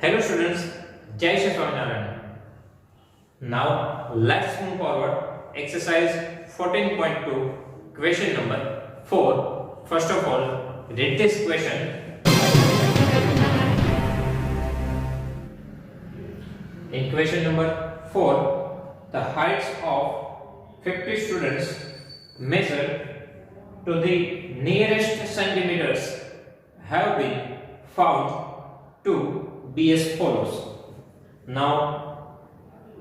Hello students, Jai Shri Swaminarayan. Now let's move forward. Exercise 14.2, question number 4. First of all, read this question. In question number 4, the heights of 50 students measured to the nearest centimeters have been found to be as follows. Now,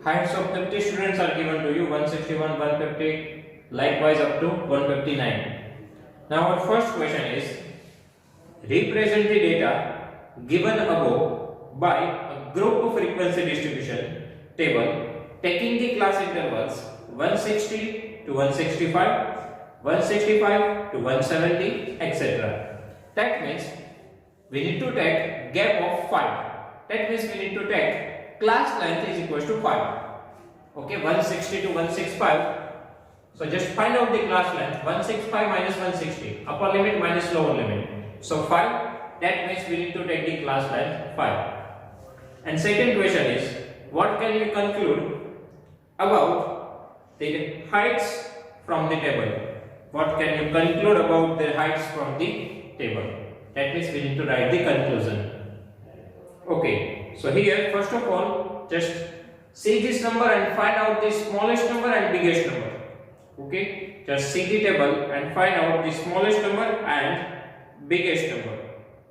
heights of 50 students are given to you, 161, 150, likewise up to 159. Now, our first question is, represent the data given above by a group of frequency distribution table taking the class intervals 160 to 165, 165 to 170, etc. That means we need to take gap of 5. That means we need to take class length is equal to 5. Okay, 160 to 165. So just find out the class length. 165 minus 160. Upper limit minus lower limit. So 5. That means we need to take the class length 5. And second question is, what can we conclude about the heights from the table? What can you conclude about the heights from the table? That means we need to write the conclusion. Okay, so here first of all, just see this number and find out the smallest number and biggest number. Okay, just see the table and find out the smallest number and biggest number,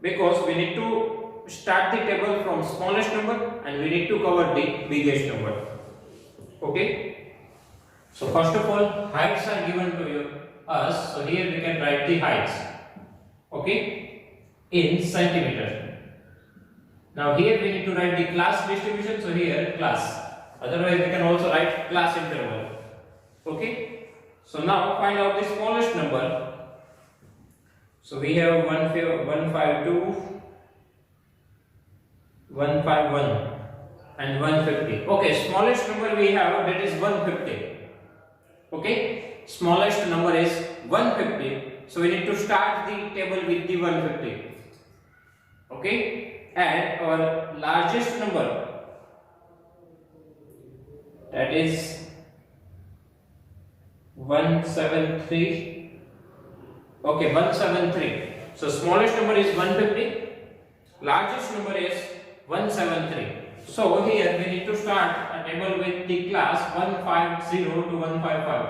because we need to start the table from smallest number and we need to cover the biggest number. Okay, so first of all, heights are given to us, so here we can write the heights. Okay, in centimeter. Now here we need to write the class distribution, so here class. Otherwise we can also write class interval. Okay, so now find out the smallest number. So we have 152, 151 and 150. Okay, smallest number we have, that is 150. Okay, smallest number is 150. So we need to start the table with the 150. Okay, and our largest number, that is 173. Okay, 173. So smallest number is 150, largest number is 173. So here we need to start a table with the class 150 to 155.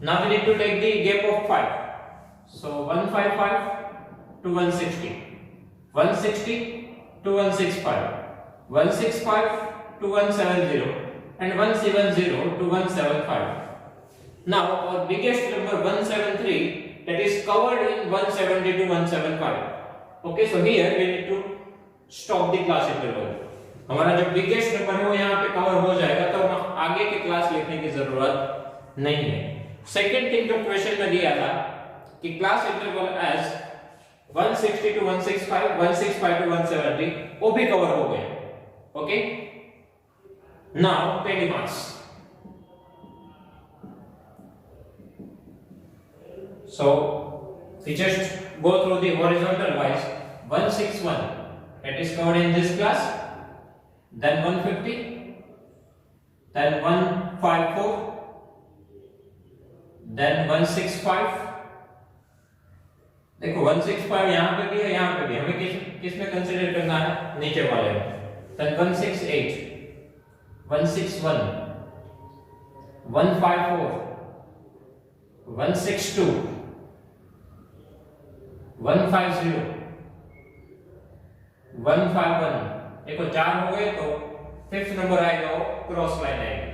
Now we need to take the gap of 5. So 155 to 160, 160 to 165, 165 to 170 and 170 to 175. Now our biggest number 173, that is covered in 170 to 175. Okay, so here we need to stop the class interval. हमारा जो biggest number है वो यहाँ पे cover हो जाएगा, तो हम आगे की क्लास लिखने की जरूरत नहीं है. सेकेंड थिंग जो क्वेश्चन में दिया था कि class interval as 160 to 165, 165 to 170, वो भी कवर हो गए. Okay, now 20 marks. So we just go through the horizontal wise. 161, that is covered in this class. Then 150, then 154, then 165. देखो 165 यहाँ पे भी है, यहाँ पे भी. हमें किस में कंसीडर करना है? नीचे वाले में. Then 168, 161, 154, 162, 150, 151. देखो 4 हो गए, तो फिफ्थ नंबर आएगा वो क्रॉस लाइन आएगी.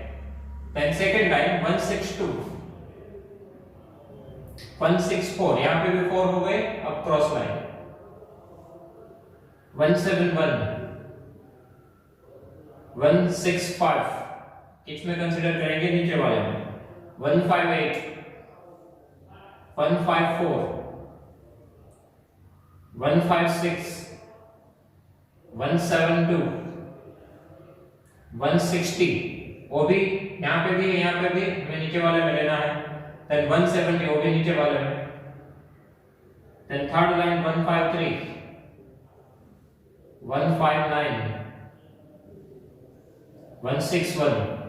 देन सेकंड टाइम 162, 164, यहाँ पे भी 4 हो गए, अब क्रॉस लाइन. 171, 165, इसमें कंसीडर करेंगे नीचे वाले में. 158, 154, 156, 172, 160, वो भी यहाँ पे भी, यहाँ पे भी हमें नीचे वाले में लेना है. Then 170, वो भी नीचे वाले में. Then third line 153, 159, 161,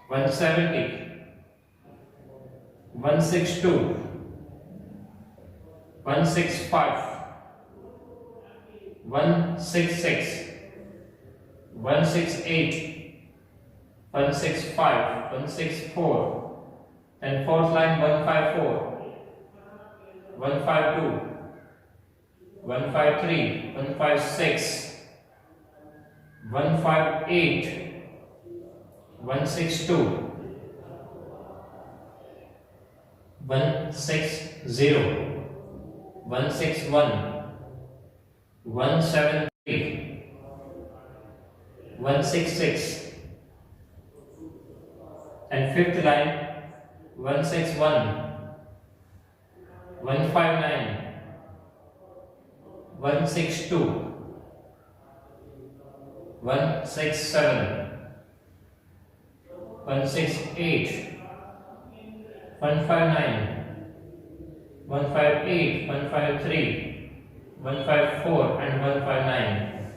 170, 162, 165, 166, 168, 165, 164, and fourth line 154, 152, 153, 156, 158, 162, 160, 161, 173, 166, and fifth line 161, 159, 162, 167, 168, 159, 158, 153, 154, and 159.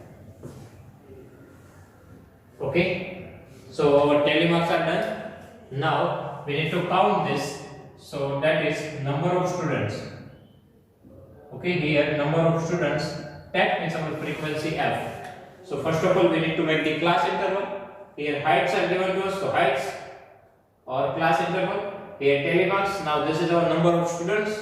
Okay, so our tally marks are done. Now we need to count this. So that is number of students. Okay, here number of students, that means our frequency f. So first of all we need to make the class interval. Here heights are given to us, so heights or class interval. Here tally marks. Now this is our number of students.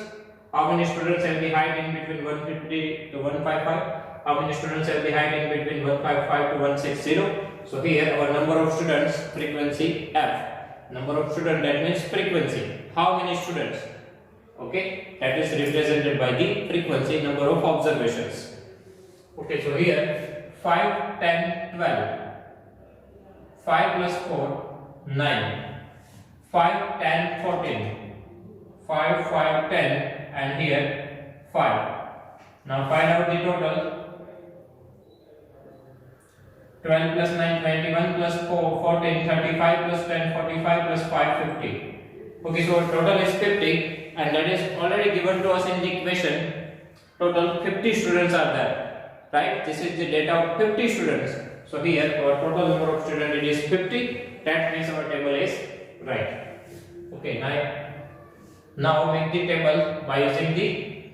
How many students have the height in between 150 to 155? How many students have the height in between 155 to 160? So here our number of students, frequency f. Number of students, that means frequency. How many students? Okay, that is represented by the frequency, number of observations. Okay, so here 5, 10, 12. 5 plus 4, 9. 5, 10, 14. 5, 5, 10, and here 5. Now find out the total. 12 plus 9, 21 plus 4, 14, 35 plus 10, 45 plus 5, 50. Okay, so total is 50, and that is already given to us in the equation. Total 50 students are there, right? This is the data of 50 students. So here our total number of students it is 50. That means our table is right. Okay, now make the table by using the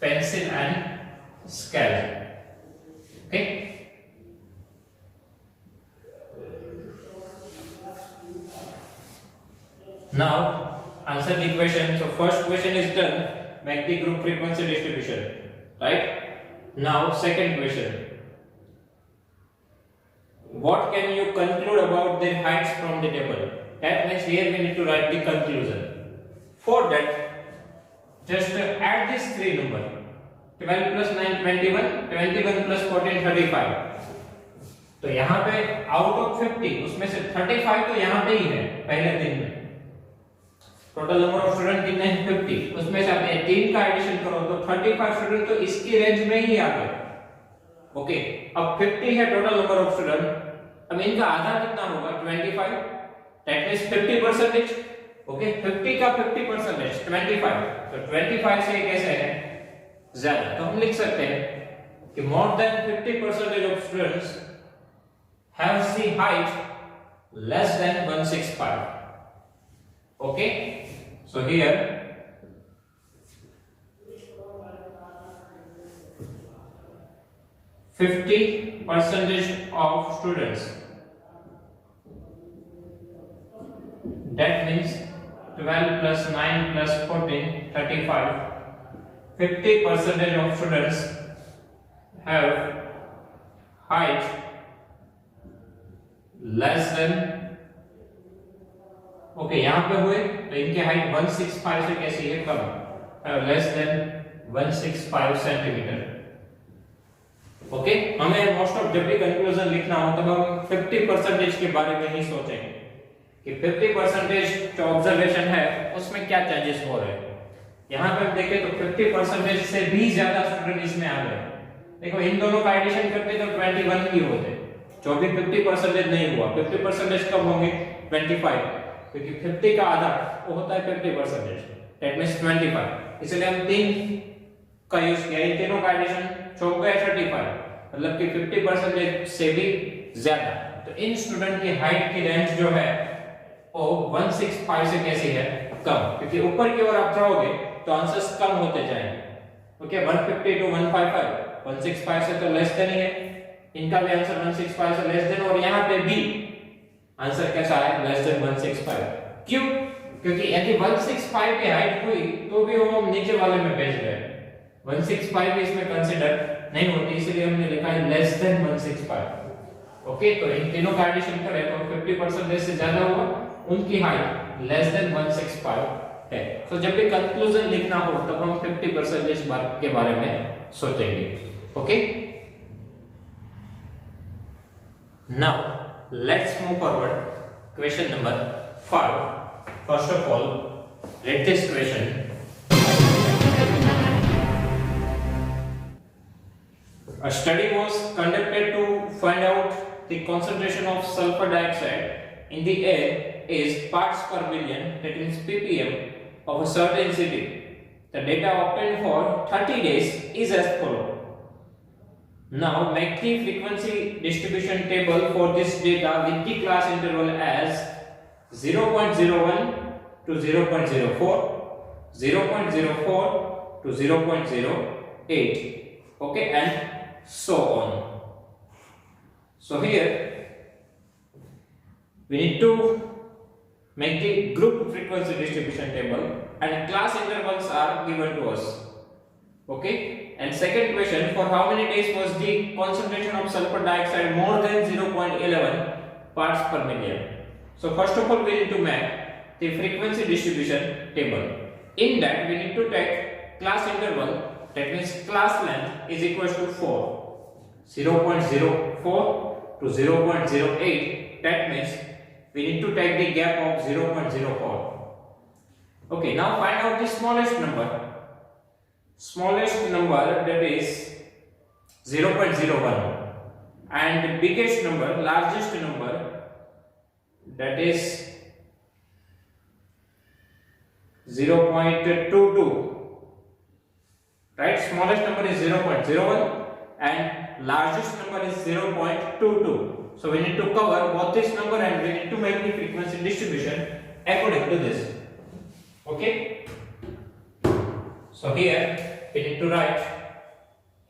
pencil and scale. Okay. Now answer the question. So first question is done. Make the group frequency distribution. Right? Now second question. What can you conclude about their heights from the table? That means here we need to write the conclusion. For that, just add these three numbers. 12 plus 9, 21, 21 plus 14, 35. तो यहाँ पे out of 50 उसमें से 35 तो यहाँ पे ही है पहले दिन में. टोटल नंबर ऑफ स्टूडेंट कितने हैं 50. उसमें से आप 3 का एडिशन करो तो 35 स्टूडेंट तो इसकी रेंज में ही आ गए. ओके, अब 50 है टोटल नंबर ऑफ स्टूडेंट. अब इनका आधा कितना होगा 25. That means 50%. ओके, 50 का 50% 25. तो 25 से कैसे है ज्यादा, तो हम लिख सकते हैं कि more than 50% of students have the height less than 165. Okay, so here 50% of students, that means 12 plus 9 plus 14, 35. 50% of students have height less than, okay यहाँ पे हुए तो इनकी हाइट 165 से कैसी है कम, लेस देन 165 सेंटीमीटर. ओके, हमें मोस्ट ऑफ जब भी कंक्लूजन लिखना हो तब हम 50% के बारे में ही सोचेंगे कि 50% जो ऑब्जर्वेशन है उसमें क्या चेंजेस हो रहे हैं. यहाँ पे देखें तो 50% से भी ज्यादा स्टूडेंट इसमें आ गए. देखो इन दोनों का एडिशन करते तो 21 ही होते, जो भी 50% नहीं हुआ. 50% कब होंगे 25, क्योंकि 50 का आधा वो होता है 50%, दैट मींस 25. इसलिए हम 3 का यूज किया. इन तीनों का एडिशन चौक गए 35, मतलब कि 50% से भी ज्यादा। तो इन स्टूडेंट की हाइट की रेंज जो है वो 165 से कैसी है, कम, क्योंकि ऊपर की ओर आप जाओगे तो आंसर्स कम होते जाएंगे। ओके, 150 टू 155, 165 से तो लेस देन ही है, इनका भी आंसर 165 से लेस देन, और यहाँ पे भी आंसर कैसा है, लेस देन 165। क्यों? क्योंकि यदि 165 की हाइट हुई तो भी वो हम नीचे वाले में भेज रहे हैं, 165 भी इसमें कंसीडर नहीं होती, इसलिए हमने लिखा है लेस देन 165। ओके, तो इन तीनों का एडिशन करें तो 50% से ज्यादा हुआ, उनकी हाइट लेस देन 165 है। तो जब भी कंक्लूजन लिखना हो तब हम 50% इस बात के बारे में सोचेंगे। Okay, now let's move forward, question number 5। First of all read this question. A study was conducted to find out the concentration of sulfur dioxide in the air is parts per million, that means ppm, of a certain city. The data obtained for 30 days is as follows. Now make the frequency distribution table for this data with the class interval as 0.01 to 0.04, 0.04 to 0.08, okay, and so on. So here we need to make the group frequency distribution table and class intervals are given to us. Okay, and second question, for how many days was the concentration of sulfur dioxide more than 0.11 parts per million? So first of all we need to make the frequency distribution table. In that we need to take class interval, that means class length is equal to 4, 0.04 to 0.08, that means we need to take the gap of 0.04. Okay, now find out the smallest number. Smallest number, that is 0.01, and the biggest number, largest number, that is 0.22, right? Smallest number is 0.01 and largest number is 0.22. So we need to cover both this number and we need to make the frequency distribution according to this. Okay, so here we need to write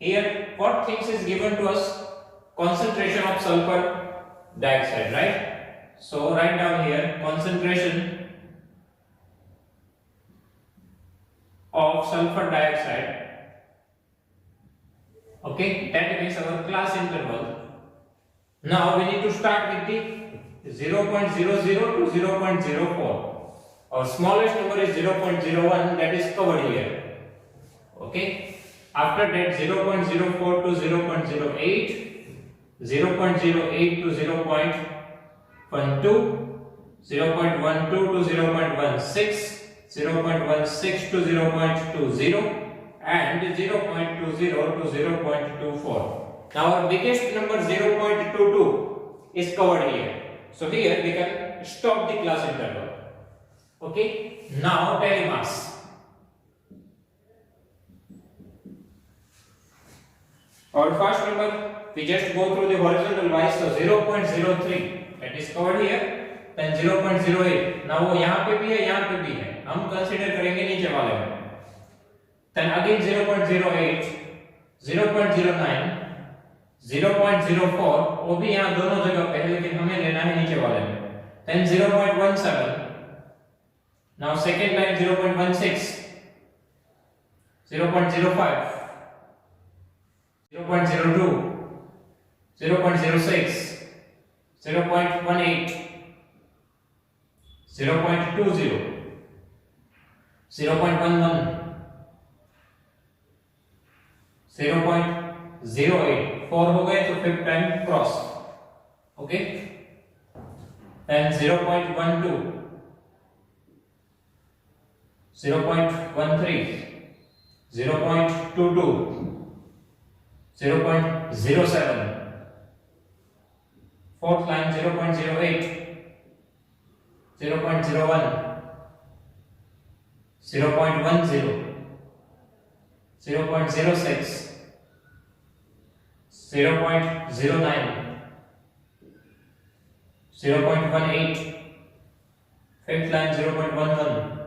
here what things is given to us, concentration of sulfur dioxide, right? So write down here concentration of sulfur dioxide. Okay, that means our class interval. Now we need to start with the 0.00 to 0.04. Our smallest number is 0.01, that is covered here. Okay, after that 0.04 to 0.08, 0.08 to 0.12, 0.12 to 0.16, 0.16 to 0.20, and 0.20 to 0.24. Now our biggest number 0.22 is covered here. So here we can stop the class interval. Okay, now tally mass. Our first number, we just go through the horizontal wise, so 0.03, that is covered here. Then 0.08, now वो यहाँ पे भी है, यहाँ पे भी है, हम कंसीडर करेंगे नीचे वाले में. Then again 0.08, 0.09, 0.04, वो भी यहाँ दोनों जगह पे है, लेकिन हमें लेना है नीचे वाले में. Then 0.17, now second line 0.16, 0.05, 0.02, 0.06, 0.18, 0.20, 0.11, 0.08, 4 हो गए तो fifth time cross. Okay, then 0.12, 0.13, 0.22, 0.07, fourth line 0.08, 0.01, 0.10, 0.06, 0.09, 0.18, fifth line 0.11,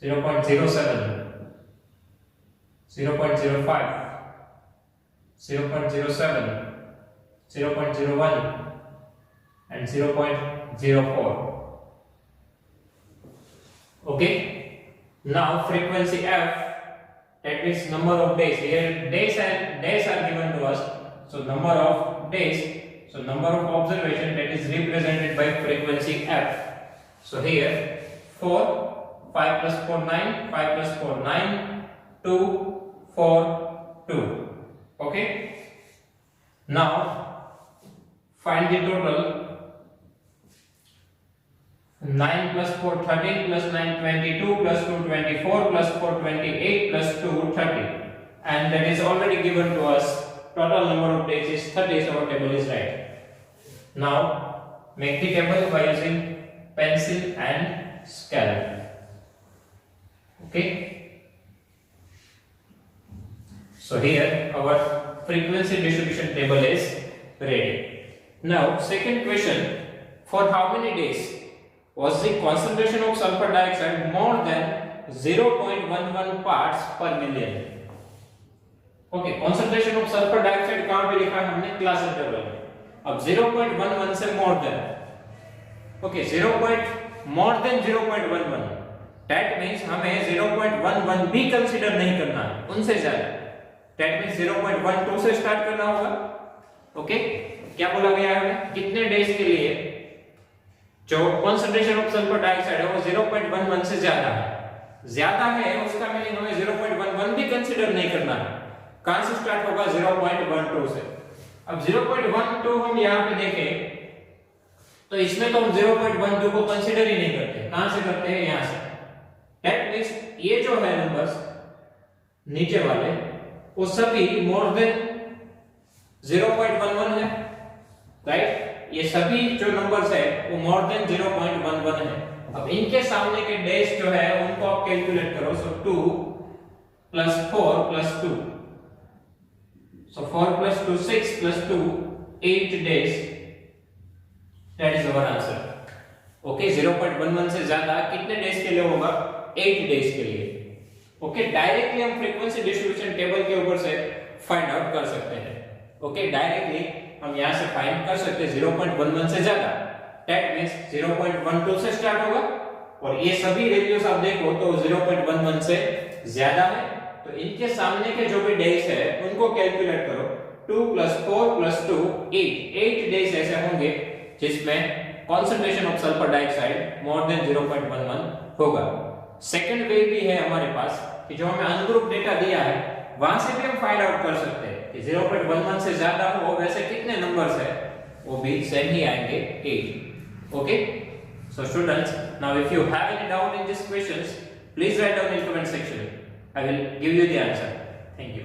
0.07, 0.05, 0.07, 0.01 and 0.04. Okay, now frequency f, that means number of days. Here days are given to us, so number of days, so number of observation, that is represented by frequency f. So here 4, 5 plus 4 9, 5 plus 4 9, 2 4 2. Okay, now find the total. 9 plus 4 13 plus 9 22 plus 2 24 plus 4 28 plus 2 30, and that is already given to us. Total number of days is 30, so our table is right. Now make the table by using pencil and scale. Okay, so here our frequency distribution table is ready. Now second question, for how many days was the concentration of sulfur dioxide more than 0.11 parts per million? Okay, concentration of sulfur dioxide कहां पे लिखा है हमने? Class table में. अब 0.11 से more than, okay, 0.11, that means हमें 0.11 भी कंसीडर नहीं करना है, उनसे ज्यादा. that means 0.12 से स्टार्ट करना होगा. ओके, क्या बोला गया है? कितने डेज के लिए जो concentration of sulfur dioxide है वो 0.11 से ज्यादा है. ज्यादा है उसका मीनिंग हमें 0.11 भी कंसीडर नहीं करना है. कहां से स्टार्ट होगा? 0.12 से. अब 0.12 हम यहां पे देखें तो इसमें तो हम 0.12 को कंसीडर ही नहीं करते. कहां से करते हैं? यहां से. दैट मींस ये जो है नंबर्स नीचे वाले वो सभी मोर देन 0.11 है, राइट? ये सभी जो नंबर्स है वो मोर देन 0.11 है. अब इनके सामने के डेज जो है उनको आप कैलकुलेट करो. सो 2 plus 4 plus 2, so 4 plus 2 6 plus 2 8 days, that is our answer. Okay, 0.11 से ज्यादा कितने डेज के लिए होगा? 8 डेज के लिए. ओके, डायरेक्टली हम फ्रीक्वेंसी डिस्ट्रीब्यूशन टेबल के ऊपर से फाइंड आउट कर सकते हैं. ओके, डायरेक्टली हम यहां से फाइंड कर सकते हैं 0.11 से ज्यादा. दैट मींस 0.12 से स्टार्ट होगा और ये सभी वैल्यूज आप देखो तो 0.11 से ज्यादा है. तो इनके सामने के जो भी डेज है उनको कैलकुलेट करो. 2 plus 4 plus 2 8 डेज ऐसे होंगे जिसमें concentration of sulfur dioxide more than 0.11 होगा. सेकंड वे भी है हमारे पास कि जो हमें अनग्रुप डेटा दिया है वहां से भी हम फाइंड आउट कर सकते हैं कि 0.11 से ज्यादा हो वैसे कितने नंबर्स है, वो भी सेम ही आएंगे 8. Okay, so students, now if you have any doubt in this questions, please write down in comment section. I will give you the answer. Thank you.